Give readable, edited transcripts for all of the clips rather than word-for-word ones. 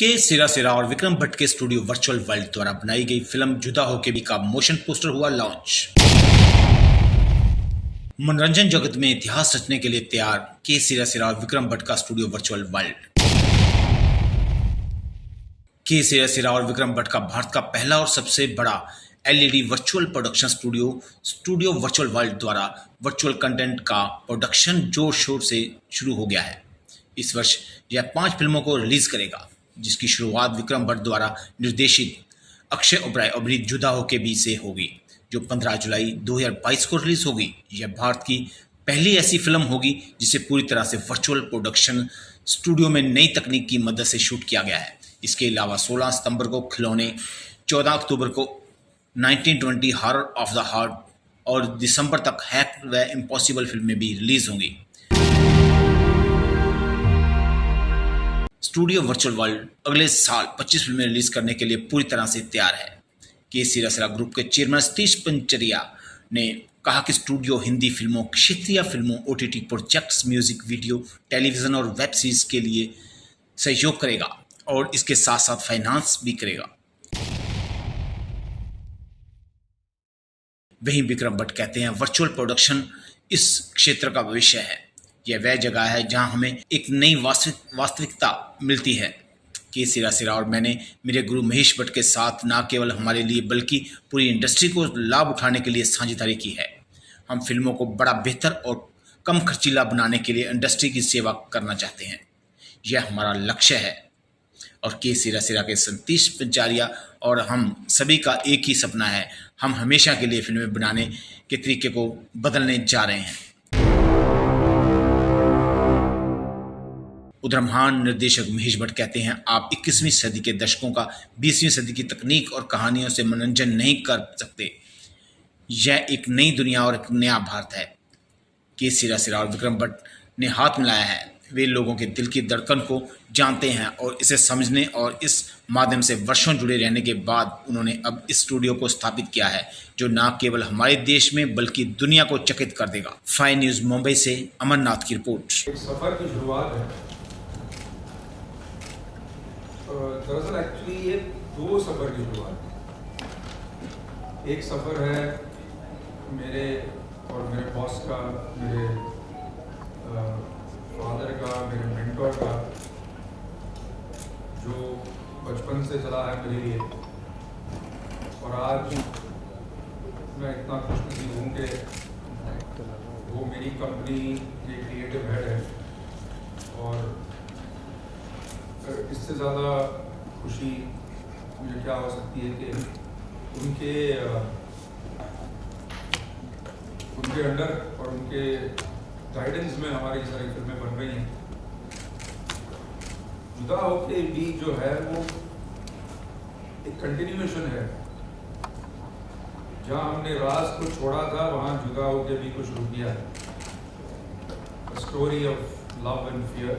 के सिरा सिरा और विक्रम भट्ट के स्टूडियो वर्चुअल वर्ल्ड द्वारा बनाई गई फिल्म जुदा होके भी का मोशन पोस्टर हुआ लॉन्च। मनोरंजन जगत में इतिहास रचने के लिए तैयार के सिरा सिरा और विक्रम भट्ट का स्टूडियो वर्चुअल वर्ल्ड। के सिरा सिरा और विक्रम भट्ट का भारत का पहला और सबसे बड़ा LED virtual production studio virtual world द्वारा वर्चुअल कंटेंट का प्रोडक्शन जोर शोर से शुरू हो गया है। इस वर्ष यह 5 फिल्मों को रिलीज करेगा, जिसकी शुरुआत विक्रम भट्ट द्वारा निर्देशित अक्षय ओबराय अभिनीत जुदा होके भी से होगी, जो 15 जुलाई 2022 को रिलीज होगी। यह भारत की पहली ऐसी फिल्म होगी जिसे पूरी तरह से वर्चुअल प्रोडक्शन स्टूडियो में नई तकनीक की मदद से शूट किया गया है। इसके अलावा 16 सितंबर को खिलौने, 14 अक्टूबर को 1920 हॉरर ऑफ द हार्ट और दिसंबर तक हैक व इम्पॉसिबल फिल्में भी रिलीज होंगी। स्टूडियो वर्चुअल वर्ल्ड अगले साल 25 फिल्में रिलीज करने के लिए पूरी तरह से तैयार है। के सिरा सिरा ग्रुप के चेयरमैन सतीश पंचरिया ने कहा कि स्टूडियो हिंदी फिल्मों, क्षेत्रीय फिल्मों, OTT projects, music video, television और वेब सीरीज के लिए सहयोग करेगा और इसके साथ साथ फाइनेंस भी करेगा। वहीं विक्रम भट्ट कहते हैं, वर्चुअल प्रोडक्शन इस क्षेत्र का भविष्य है। यह वह जगह है जहां हमें एक नई वास्तविकता मिलती है। के सिरा सिरा और मैंने मेरे गुरु महेश भट्ट के साथ न केवल हमारे लिए बल्कि पूरी इंडस्ट्री को लाभ उठाने के लिए साझेदारी की है। हम फिल्मों को बड़ा बेहतर और कम खर्चीला बनाने के लिए इंडस्ट्री की सेवा करना चाहते हैं। यह हमारा लक्ष्य है और के सिरा सिरा के सतीश पंचारिया और हम सभी का एक ही सपना है। हम हमेशा के लिए फिल्में बनाने के तरीके को बदलने जा रहे हैं। उधर महान निर्देशक महेश भट्ट कहते हैं, आप 21वीं सदी के दशकों का 20वीं सदी की तकनीक और कहानियों से मनोरंजन नहीं कर सकते। यह एक नई दुनिया और एक नया भारत है। के सिरा सिरा और विक्रम भट्ट ने हाथ मिलाया है। वे लोगों के दिल की धड़कन को जानते हैं और इसे समझने और इस माध्यम से वर्षों जुड़े रहने के बाद उन्होंने अब इस स्टूडियो को स्थापित किया है, जो न केवल हमारे देश में बल्कि दुनिया को चकित कर देगा। 5 न्यूज़ मुंबई से अमरनाथ की रिपोर्ट। एक सफर की शुरुआत है। दरअसल एक्चुअली ये 2 सफ़र की शुरुआत है। एक सफ़र है मेरे और मेरे बॉस का, मेरे फादर का, मेरे मेंटोर का, जो बचपन से चला है मेरे लिए। और आज मैं इतना खुशनसीब हूँ कि वो मेरी कंपनी के क्रिएटिव हेड है और इससे ज़्यादा खुशी मुझे क्या हो सकती है कि उनके अंडर और उनके गाइडेंस में हमारी सारी फिल्में बन रही हैं। जुदा होके भी जो है वो एक कंटिन्यूएशन है। जहाँ हमने राज को छोड़ा था, वहाँ जुदा होके भी कुछ रुक गया है। Story of love and fear.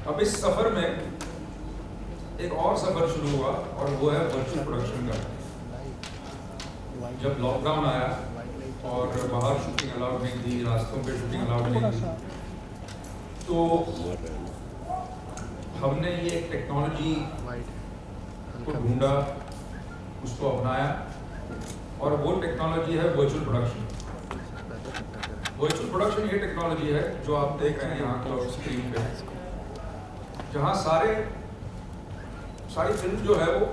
अब इस सफर में एक और सफर शुरू हुआ और वो है वर्चुअल प्रोडक्शन का। जब लॉकडाउन आया और बाहर शूटिंग अलाउड नहीं थी, रास्तों पे शूटिंग अलाउड नहीं थी, तो हमने ये टेक्नोलॉजी को ढूंढा, उसको अपनाया और वो टेक्नोलॉजी है वर्चुअल प्रोडक्शन। वर्चुअल प्रोडक्शन ये टेक्नोलॉजी है जो आप देख रहे हैं यहाँ पर स्क्रीन पे, जहाँ सारी फिल्म जो है वो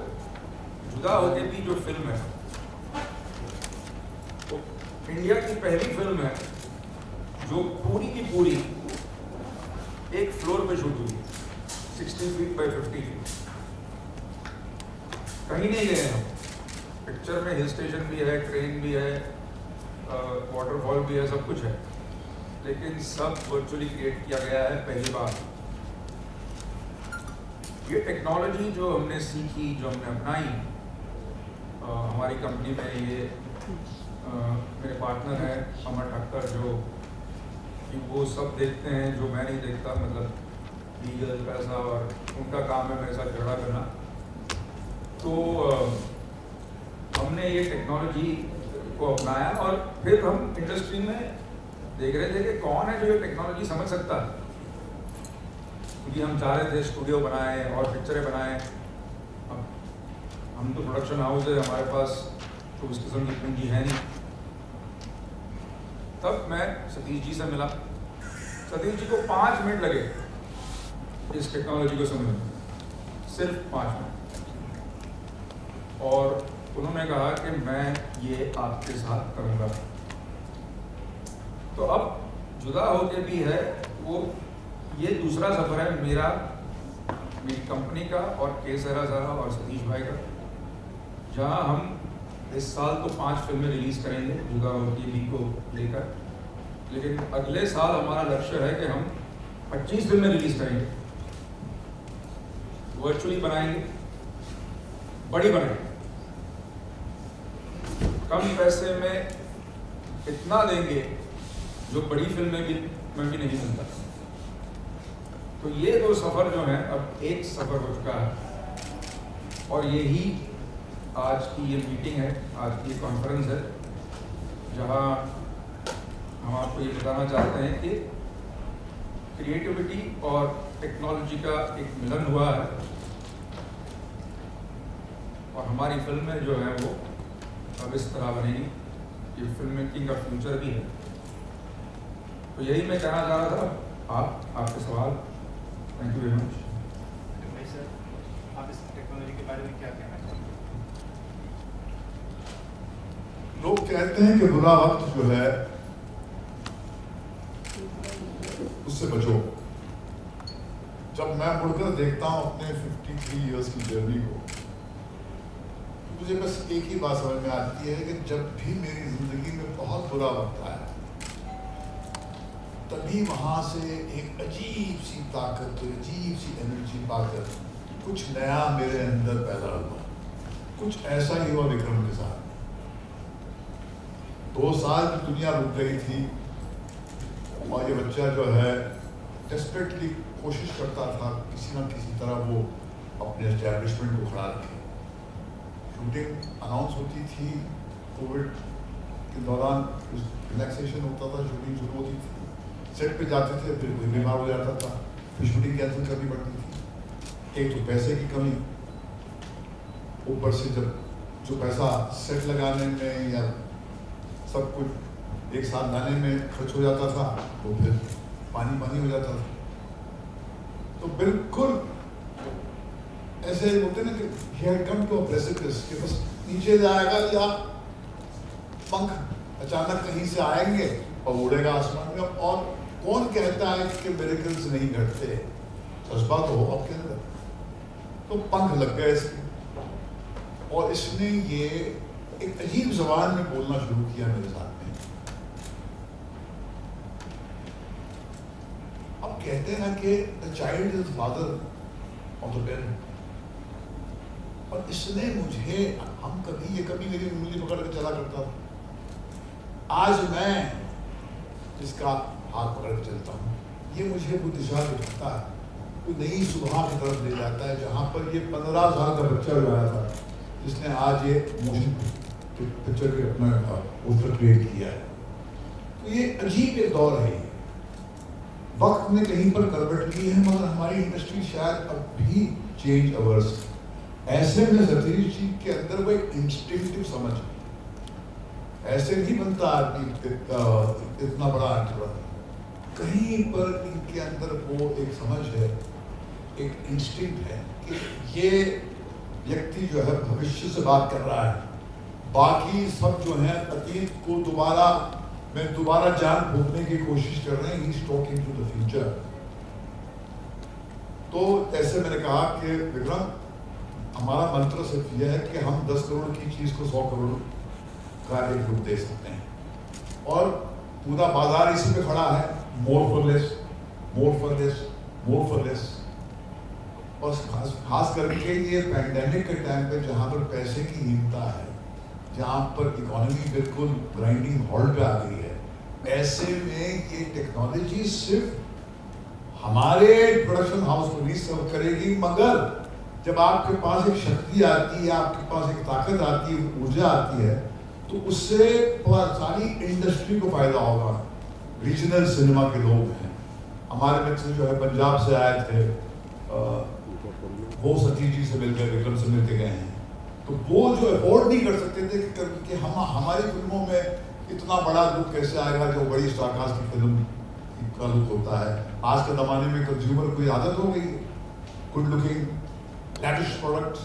जुदा होके भी जो फिल्म है तो इंडिया की पहली फिल्म है जो पूरी की पूरी एक फ्लोर पे शूट हुई, 60 फीट बाई 50 फीट। कहीं नहीं गए हम। पिक्चर में हिल स्टेशन भी है, ट्रेन भी है, वाटरफॉल भी है, सब कुछ है, लेकिन सब वर्चुअली क्रिएट किया गया है पहली बार। ये टेक्नोलॉजी जो हमने सीखी, जो हमने अपनाई हमारी कंपनी में, ये मेरे पार्टनर हैं अमर ठक्कर, जो कि वो सब देखते हैं जो मैं नहीं देखता, मतलब लीगल पैसा, और उनका काम है मेरे साथ झगड़ा करना। तो हमने ये टेक्नोलॉजी को अपनाया और फिर हम इंडस्ट्री में देख रहे थे कि कौन है जो ये टेक्नोलॉजी समझ सकता है। क्योंकि हम चाह रहे थे स्टूडियो बनाएं और पिक्चरें बनाएं। अब हम तो प्रोडक्शन हाउस है, हमारे पास तो उस किस्म की पूंजी है नहीं। तब मैं सतीश जी से मिला। सतीश जी को 5 मिनट लगे इस टेक्नोलॉजी को समझने में, सिर्फ 5 मिनट। और उन्होंने कहा कि मैं ये आपके साथ करूँगा। तो अब जुदा होके भी है वो, ये दूसरा सफ़र है मेरा, मेरी कंपनी का और के सहरा साहब और सतीश भाई का, जहाँ हम इस साल तो 5 फिल्में रिलीज़ करेंगे जुदा होके भी को लेकर, लेकिन अगले साल हमारा लक्ष्य है कि हम 25 फिल्में रिलीज़ करेंगे, वर्चुअली बनाएंगे, बड़ी बनाएंगे, कम पैसे में इतना देंगे जो बड़ी फिल्में भी में भी नहीं मिलता। तो ये 2 सफ़र जो हैं, अब एक सफ़र हो चुका है और यही आज की ये मीटिंग है, आज की ये कॉन्फ्रेंस है, जहाँ हम आपको ये बताना चाहते हैं कि क्रिएटिविटी और टेक्नोलॉजी का एक मिलन हुआ है और हमारी फिल्में जो है वो अब इस तरह बनेगी। ये फिल्म मेकिंग का फ्यूचर भी है। तो यही मैं कहना चाह रहा था। आपके सवाल। Thank you very much. भाई सर, आप इस टेक्नोलॉजी के बारे में क्या कहना चाहेंगे? लोग कहते हैं कि बुरा वक्त जो है उससे बचो। जब मैं मुड़कर देखता हूं अपने 53 इयर्स की जर्नी को, तो मुझे बस एक ही बात समझ में आती है कि जब भी मेरी जिंदगी में बहुत बुरा वक्त आया, तभी वहां से एक अजीब सी ताकत, अजीब सी एनर्जी पाकर कुछ नया मेरे अंदर पैदा हुआ। कुछ ऐसा ही हुआ विक्रम के साथ। 2 साल की दुनिया रुक गई थी और ये बच्चा जो है डेस्परेटली कोशिश करता था किसी ना किसी तरह वो अपने एस्टैब्लिशमेंट को खड़ा रखे। शूटिंग अनाउंस होती थी, कोविड के दौरान रिलैक्सेशन होता था, शूटिंग शुरू होती थी, सेट पे जाते थे, फिर कोई बीमार हो जाता था, फिर शूटिंग कैंसिल करनी पड़ती थी। एक तो पैसे की कमी, ऊपर से जब जो पैसा सेट लगाने में या सब कुछ एक साथ लाने में खर्च हो जाता था, तो फिर पानी पानी हो जाता था। तो बिल्कुल ऐसे होते ना कि he had come to a precipice, कि बस नीचे जाएगा या पंख अचानक कहीं से आएंगे और उड़ेगा आसमान में। और कौन कहता है कि मिरेकल्स नहीं घटते? जज्बा तो हो आपके अंदर। तो पंख लग गए इसके और इसने ये एक अजीब जबान में बोलना शुरू किया मेरे साथ में। अब कहते हैं ना कि the child is father of the parent. और इसने मुझे, हम कभी ये कभी मेरी उंगली पकड़ के चला करता था, आज मैं जिसका हाथ पकड़ के चलता हूँ, ये मुझे वो दिशा दिखाता है, कोई नई सुबह की तरफ ले जाता है, जहाँ पर ये 15 साल का बच्चा जो आया था, जिसने आज ये मोशन पिक्चर के अपना पोस्टर क्रिएट किया है। तो ये अजीब एक दौर है। वक्त ने कहीं पर करवट ली है, मगर हमारी इंडस्ट्री शायद अब भी चेंज अवर्स। ऐसे में सतीश जी के अंदर वो एक इंस्टिंक्टिव समझ है। ऐसे नहीं बनता आदमी इतना बड़ा एक्टर, कहीं पर इनके अंदर वो एक समझ है, एक इंस्टिंक्ट है कि ये व्यक्ति जो है भविष्य से बात कर रहा है, बाकी सब जो है अतीत को दोबारा जान फूकने की कोशिश कर रहे हैं। He is talking to the future. तो ऐसे मैंने कहा कि विक्रम, हमारा मंत्र सिर्फ यह है कि हम 10 करोड़ की चीज को 100 करोड़ का एक रूप दे सकते हैं और पूरा बाजार इसी पे खड़ा है। More for less, more for less, more for less. और खास करके ये पैंडेमिक के टाइम पे जहाँ पर पैसे की हीनता है, जहाँ पर इकोनॉमी बिल्कुल ग्राइंडिंग हॉल्ट पे आ गई है, ऐसे में ये टेक्नोलॉजी सिर्फ हमारे प्रोडक्शन हाउस को नहीं सर्व करेगी, मगर जब आपके पास एक शक्ति आती है, आपके पास एक ताकत आती है, ऊर्जा आती है, तो उससे सारी इंडस्ट्री को फायदा होगा। रीजनल सिनेमा के लोग हैं, हमारे मित्र जो है पंजाब से आए थे, वो सतीश जी से मिलकर, विक्रम से मिलके गए हैं। तो वो जो अफोर्ड नहीं कर सकते थे कि हम हमारी फिल्मों में इतना बड़ा लुक कैसे आएगा जो बड़ी स्टारकास्ट की फिल्म का लुक होता है। आज के ज़माने में कंज्यूमर को आदत हो गई गुड लुकिंग लेटेस्ट प्रोडक्ट्स।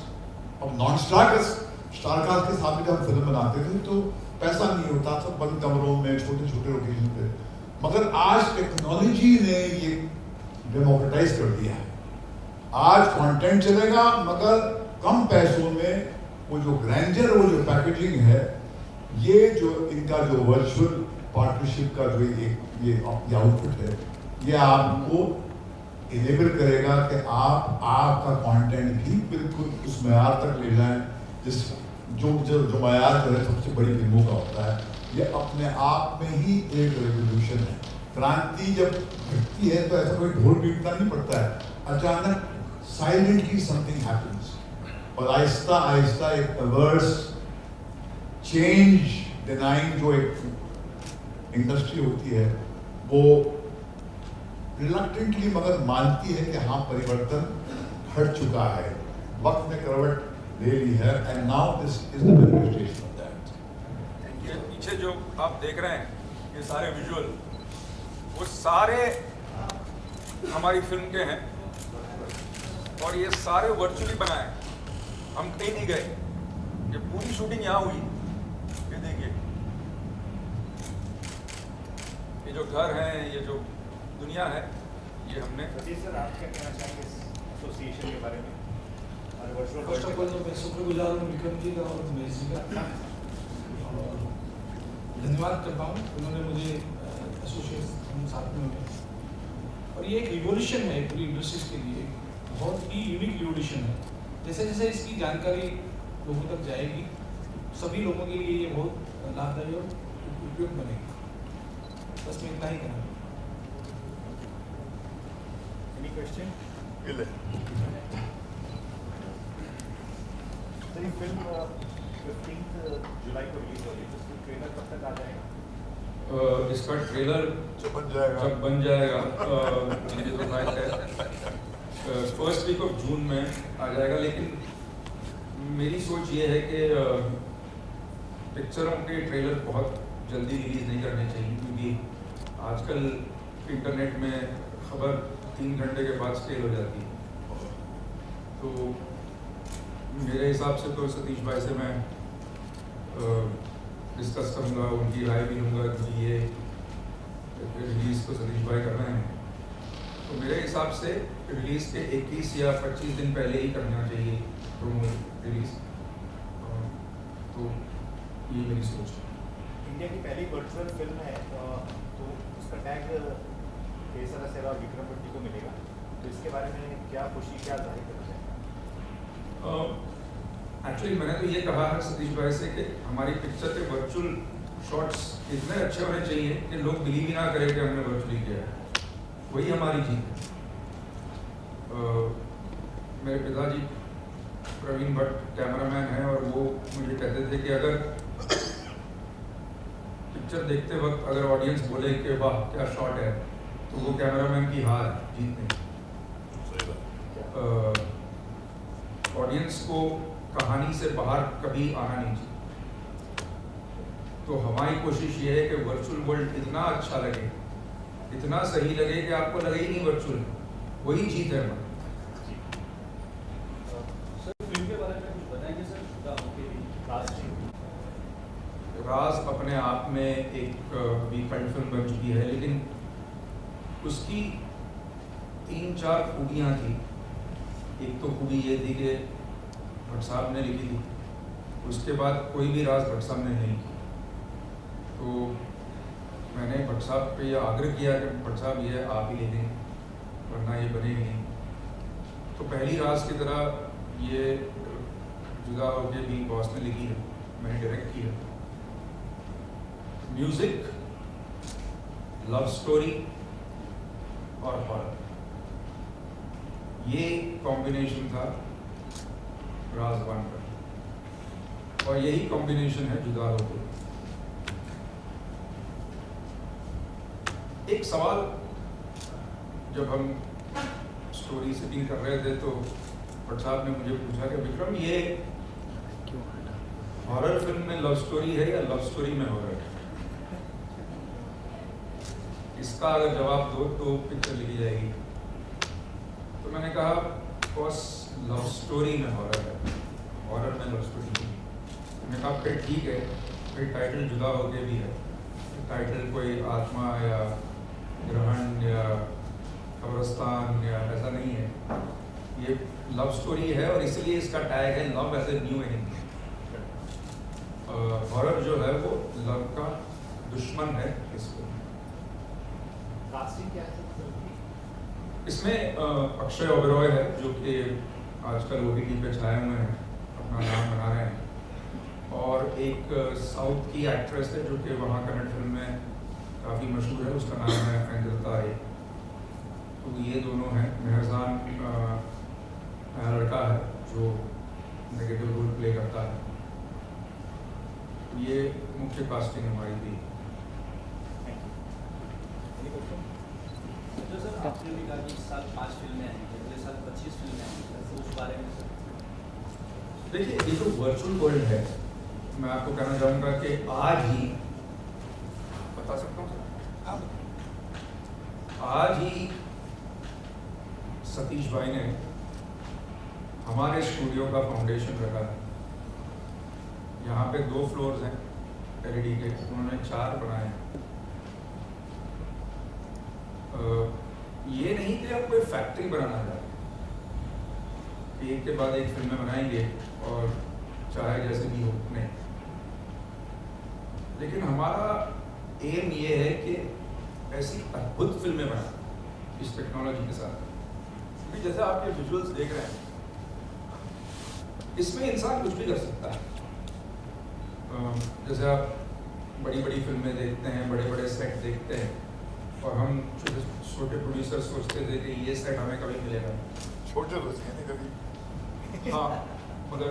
अब नॉन स्टारकास्ट के साथ में जब हम फिल्म बनाते थे तो पैसा नहीं होता था, बंद कमरों में छोटे छोटे लोकेशन पे। मगर आज टेक्नोलॉजी ने ये डेमोक्रेटाइज कर दिया है। आज कंटेंट चलेगा मगर कम पैसों में वो जो ग्रैंडर, वो जो पैकेजिंग है, ये जो इनका जो वर्चुअल पार्टनरशिप का जो ये आउटपुट है, ये आपको इनेबल करेगा कि आपका कंटेंट भी बिल्कुल उस म्यार तक ले जाएं जिस जो म्यार जो है सबसे बड़ी फिल्मों का होता है। ये अपने आप में ही एक रेवोल्यूशन है। क्रांति जब घटती है तो ऐसा कोई ढोल पीटना नहीं पड़ता है, अचानक साइलेंटली समथिंग हैपेंस और आहिस्ता आहिस्ता एक परवर्स चेंज डिनाइंग जो एक इंडस्ट्री होती है वो रिलक्टेंटली मगर मानती है कि हाँ परिवर्तन घट चुका है, वक्त ने करवट ले ली है। And now this is the manifestation of that. ये पीछे जो आप देख रहे हैं, ये सारे विजुअल, वो सारे हमारी फिल्म के हैं और ये सारे वर्चुअली बनाए। हम कहीं नहीं गए, ये पूरी शूटिंग यहाँ हुई। ये देखिए, ये जो घर हैं, ये जो दुनिया है, ये हमने। सर आप क्या कहना चाहेंगे इस एसोसिएशन के बारे में? फर्स्ट ऑफ ऑल तो मैं शुक्रगुजार हूँ विक्रम जी का और महेश जी का, और धन्यवाद करता हूँ उन्होंने मुझे एसोसिएट हम साथ में हुए। और ये एक रिवोल्यूशन है पूरी इंडस्ट्रीज के लिए, बहुत ही यूनिक रिवोल्यूशन है। जैसे जैसे इसकी जानकारी लोगों तक जाएगी, सभी लोगों के लिए ये बहुत लाभदायी और उपयुक्त बनेगी। बस मैं इतना ही कहना। Any question? सर ये फिल्म 15 जुलाई को रिलीज हो रही है, इसका ट्रेलर कब तक आ जाएगा? इसका ट्रेलर जब बन जाएगा मेरी तो ख्वाहिश है फर्स्ट वीक ऑफ जून में आ जाएगा। लेकिन मेरी सोच ये है कि पिक्चरों के ट्रेलर बहुत जल्दी रिलीज़ नहीं करने चाहिए, क्योंकि आजकल इंटरनेट में खबर 3 घंटे के बाद स्टेल हो जाती है। तो मेरे हिसाब से तो सतीश भाई से मैं डिस्कस करूँगा, उनकी राय भी लूँगा कि ये रिलीज़ तो सतीश भाई कर रहे हैं, तो मेरे हिसाब से रिलीज़ के 21 या 25 दिन पहले ही करना चाहिए प्रोमो रिलीज़। तो ये मेरी सोच है। इंडिया की पहली वर्चुअल फिल्म है, तो उसका टैग केसर असेरा और विक्रम भट्टी को मिलेगा, तो इसके बारे में क्या खुशी, क्या जाहिर करते हैं? एक्चुअली मैंने तो ये कहा है सतीश भाई से कि हमारी पिक्चर के वर्चुअल शॉट्स इतने अच्छे होने चाहिए कि लोग बिलीव ही ना करें कि हमने वर्चुअली किया है। वही हमारी जीत है। मेरे पिताजी प्रवीण भट्ट कैमरामैन हैं और वो मुझे कहते थे कि अगर पिक्चर देखते वक्त अगर ऑडियंस बोले कि वाह क्या शॉट है, तो वो कैमरामैन की हार है, जीत नहीं। ऑडियंस को कहानी से बाहर कभी आना नहीं चाहिए। तो हमारी कोशिश ये है कि वर्चुअल वर्ल्ड इतना अच्छा लगे, इतना सही लगे कि आपको लगे ही नहीं वर्चुअल, वही जीत है हमारी। सर फिल्म के बारे में कुछ बताएंगे सर? राज अपने आप में एक कल्ट फिल्म बन चुकी है, लेकिन उसकी 3-4 खूबियाँ थी। एक तो खूबी ये थी कि भट्ट साहब ने लिखी थी, उसके बाद कोई भी राज भट्ट साहब ने नहीं की। तो मैंने भट्ट साहब पे यह आग्रह किया कि भट्ट साहब ये आप ही लिखें, वरना ये बनेगी नहीं। तो पहली राज की तरह ये जुदा होके भी बॉस ने लिखी है, मैंने डायरेक्ट की है। म्यूजिक, लव स्टोरी और हॉरर, ये कॉम्बिनेशन था राज 1 का, और यही कॉम्बिनेशन है जुदा होके। एक सवाल जब हम स्टोरी सेटिंग कर रहे थे तो भट्ट साहब ने मुझे पूछा कि विक्रम ये हॉरर फिल्म में लव स्टोरी है या लव स्टोरी में हॉरर है? इसका अगर जवाब दो तो पिक्चर लिखी जाएगी। तो मैंने कहा बॉस लव स्टोरी में हॉरर है, हॉरर में लव स्टोरी नहीं। मैंने कहा फिर ठीक है, फिर टाइटल जुदा होके भी है, टाइटल कोई आत्मा या ग्रहण या कब्रस्तान या ऐसा नहीं है, ये लव स्टोरी है और इसलिए इसका टैग है love as a new enemy. Horror जो है वो लव का दुश्मन है। इसको कास्टिंग क्या है इसमें अक्षय ओबेरॉय है जो कि आजकल OTT पे छाए हुए हैं, अपना नाम बना रहे हैं, और एक साउथ की एक्ट्रेस है जो कि वहाँ कन्नड़ फिल्म में काफ़ी मशहूर है, उसका नाम है एंजल तारे। तो ये दोनों हैं। मेहरजान नया लड़का है जो नेगेटिव रोल प्ले करता है। ये मुख्य कास्टिंग हमारी थी। तो सर आपने भी कहा कि इस साल 5 फिल्में आएंगी, अगले साल 25 फिल्में आएंगी, तो उस बारे में सर? देखिए ये जो वर्चुअल वर्ल्ड है, मैं आपको कहना चाहूँगा कि आज ही बता सकता हूँ सर, आज ही सतीश भाई ने हमारे स्टूडियो का फाउंडेशन रखा है। यहाँ पे 2 फ्लोर्स हैं LED के, उन्होंने 4 बनाए हैं। ये नहीं कि आप कोई फैक्ट्री बनाना चाहते, एक के बाद एक फिल्में बनाएंगे और चाहे जैसे भी हो, नहीं। लेकिन हमारा एम ये है कि ऐसी अद्भुत फिल्में बनाएं इस टेक्नोलॉजी के साथ। क्योंकि जैसे आप ये विजुअल्स देख रहे हैं, इसमें इंसान कुछ भी कर सकता है। जैसे आप बड़ी बड़ी फिल्में देखते हैं, बड़े बड़े सेट देखते हैं, और हम छोटे प्रोड्यूसर सोचते थे कि ये सेट हमें कभी मिलेगा। छोटे होते हैं कभी। हाँ, मगर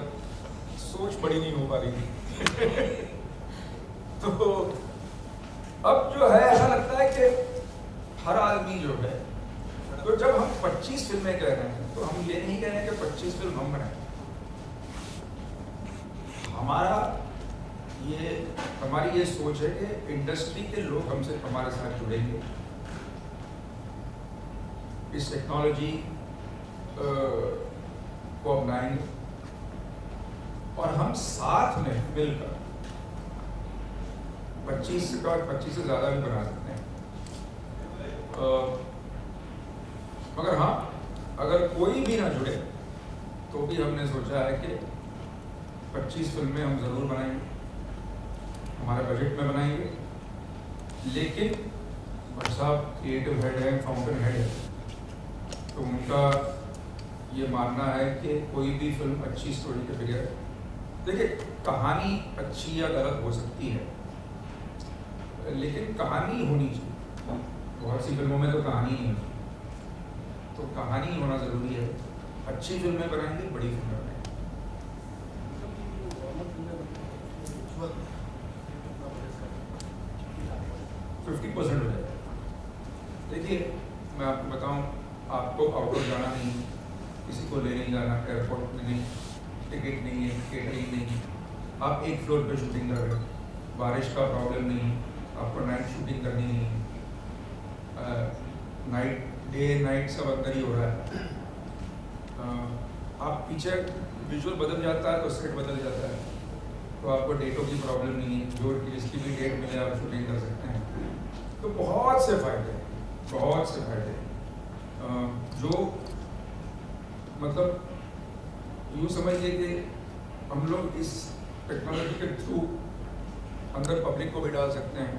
सोच बड़ी नहीं हो पा रही थी। तो अब जो है ऐसा लगता है कि हर आदमी जो है, तो जब हम 25 फिल्में कह रहे हैं तो हम ये नहीं कह रहे हैं कि 25 फिल्म हम बनाएं। हमारी ये सोच है कि इंडस्ट्री के लोग हमसे हमारे साथ जुड़ेंगे, इस टेक्नोलॉजी को अपनाएंगे और हम साथ में मिलकर 25 से ज़्यादा भी बना सकते हैं। मगर हाँ, अगर कोई भी ना जुड़े तो भी हमने सोचा है कि 25 फिल्में हम ज़रूर बनाएंगे, हमारे बजट में बनाएंगे। लेकिन भट्ट साहब क्रिएटिव हेड है, फाउंटेन हेड है, तो उनका ये मानना है कि कोई भी फिल्म अच्छी स्टोरी के बगैर, देखिए कहानी अच्छी या गलत हो सकती है, लेकिन कहानी होनी चाहिए। बहुत सी फिल्मों में तो कहानी नहीं होती, तो कहानी होना ज़रूरी है। अच्छी फिल्में बनाएंगे, बड़ी फिल्में बनाएंगे। 50% हो जाएगा। देखिए मैं आपको बताऊं, आपको आउटडोर जाना नहीं, किसी को लेने जाना, एयरपोर्ट में नहीं, टिकट नहीं है, केटरिंग नहीं है, आप एक फ्लोर पे शूटिंग कर रहे हो, बारिश का प्रॉब्लम नहीं है, आपको नाइट शूटिंग करनी नहीं है, नाइट डे नाइट सब अंदर ही हो रहा है। आप पीछे विजुअल बदल जाता है तो सेट बदल जाता है, तो आपको डेटों की प्रॉब्लम नहीं है, जो जिसकी भी डेट मिले आप शूटिंग कर सकते हैं। तो बहुत से फायदे, बहुत से फायदे जो मतलब यूँ समझिए कि हम लोग इस टेक्नोलॉजी के थ्रू अंदर पब्लिक को भी डाल सकते हैं।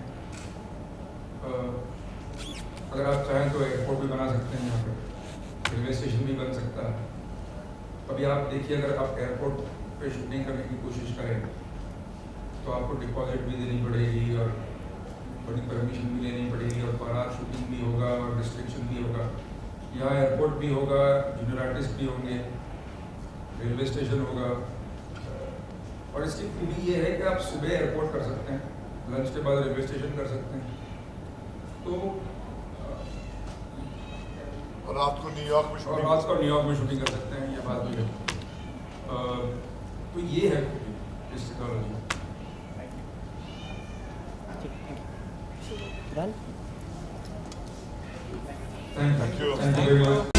अगर आप चाहें तो एयरपोर्ट भी बना सकते हैं, यहाँ पे रेलवे स्टेशन भी बन सकता है। अभी आप देखिए, अगर आप एयरपोर्ट पे शूटिंग करने की कोशिश करें तो आपको डिपॉजिट भी देनी पड़ेगी और बड़ी परमिशन भी लेनी पड़ेगी, और बारात शूटिंग भी होगा और रिस्ट्रिक्शन भी होगा। यहाँ एयरपोर्ट भी होगा, जूनियर आर्टिस्ट भी होंगे, रेलवे स्टेशन होगा, और इसकी खूबी ये है कि आप सुबह एयरपोर्ट कर सकते हैं, लंच के बाद रेलवे स्टेशन कर सकते हैं। तो और रात को न्यूयॉर्क में और शूटिंग रात को न्यूयॉर्क में शूटिंग कर सकते हैं, ये बात भी है। तो ये है इस technology. Thank you. Thank you very much.